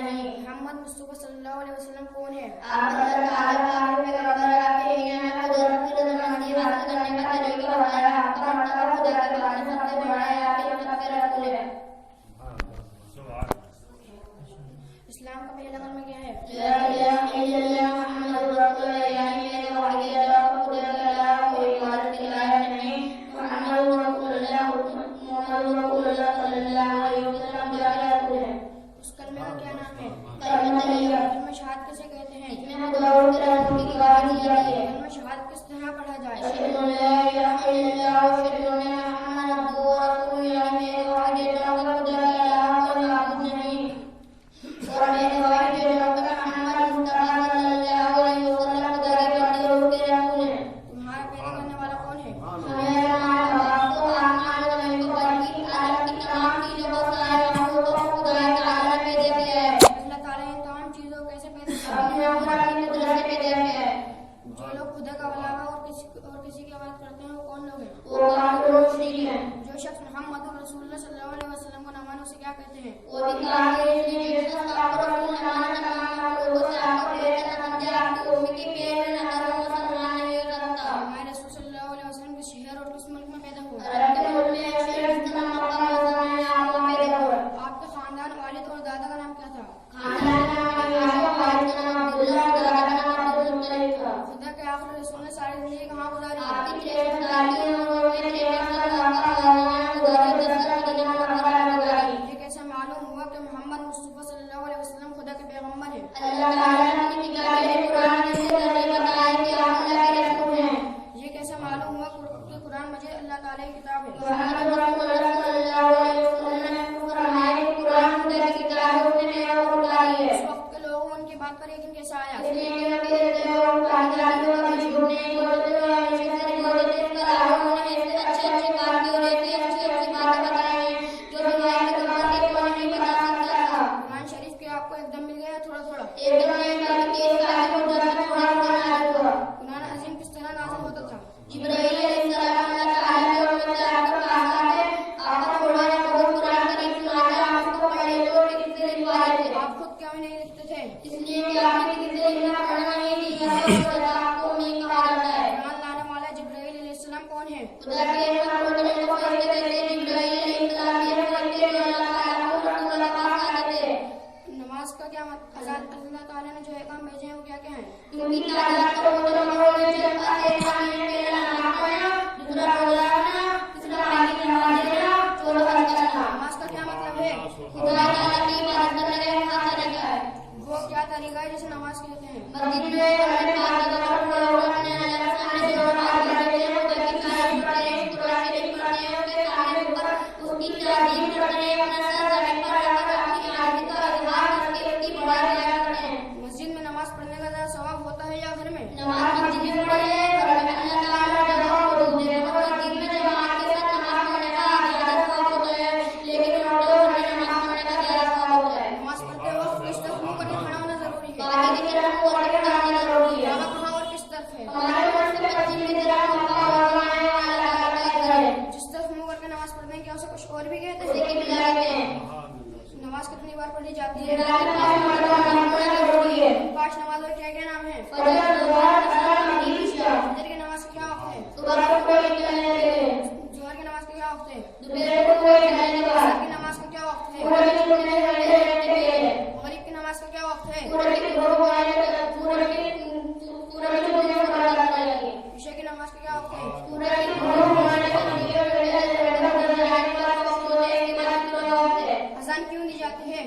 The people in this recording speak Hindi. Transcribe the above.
नहीं। मोहम्मद मुस्तफा सल्लल्लाहु अलैहि वसल्लम कौन है? आप करने का तरीका बताया, आपका मर्तबा खुदा के बाद में सबसे बड़ा है, आपके सबसे रसूल है। इस्लाम का पहला कलमा क्या है? उस कलमे का क्या नाम है? कलमा शहादत किसे कहते हैं? कलमा शहादत किस तरह पढ़ा जाए? तुम्हारा पैदा करने वाला कौन है? अल्लाह ताला इन तमाम चीजों को कैसे पैदा किया? जो लोग खुदा का अलावा और किसी की इबादत करते हैं वो कौन लोग हैं? जो शख्स मोहम्मद रसूलुल्लाह सल्लल्लाहु अलैहि वसल्लम को न माने उसे क्या कहते हैं? हमारे रसूल सल्लल्लाहु अलैहि वसल्लम किस शहर और किस मुल्क में पैदा हुए? आपके खानदान वालिद और दादा का नाम क्या था? खुदा के आखिरी रसूल ने सारी जिंदगी कहाँ गुजारी? ये कैसे मालूम हुआ कि मोहम्मद मुस्तफा सल्लल्लाहु अलैहि वसल्लम खुदा के पैगंबर हैं? ये कैसे मालूम हुआ कि कुरान मजीद अल्लाह ताला की किताब है? उस वक्त के लोगों उनकी बात पर यकीन कैसे आया? कुरान शरीफ के आपको एकदम मिल गया थोड़ा थोड़ा? कुरान अजीम किस तरह नाज़िल होता था? आप खुद क्यों नहीं लिखते थे? कुरान लाने वाला जिब्राइल अलैहिस्सलाम कौन है? नमाज का क्या मतलब? अल्लाह ताला ने जो काम भेजे हैं वो क्या क्या है? नमाज का क्या मतलब है? वो क्या तरीका है जिसे नमाज कहते हैं? मस्जिद में नमाज पढ़ने का ज्यादा सवाब होता है या घर में? नमाज पढ़ते वक्त किस तरफ मुंह करके खड़ा होना जरूरी है? कहाँ और किस तरफ है? जिस तरफ मुंह करके नमाज पढ़ते हैं क्या उसे कुछ और भी कहते हैं? नमाज कितनी बार पढ़ी जाती है? 5 नमाज और क्या क्या नाम है? फजर की नमाज का क्या वक्त है? जोहर की नमाज का क्या वक्त है? असर की नमाज का क्या वक्त है? मगरिब की नमाज का क्या वक्त है? इशा की नमाज का क्या वक्त है? अज़ान क्यों दी जाती है?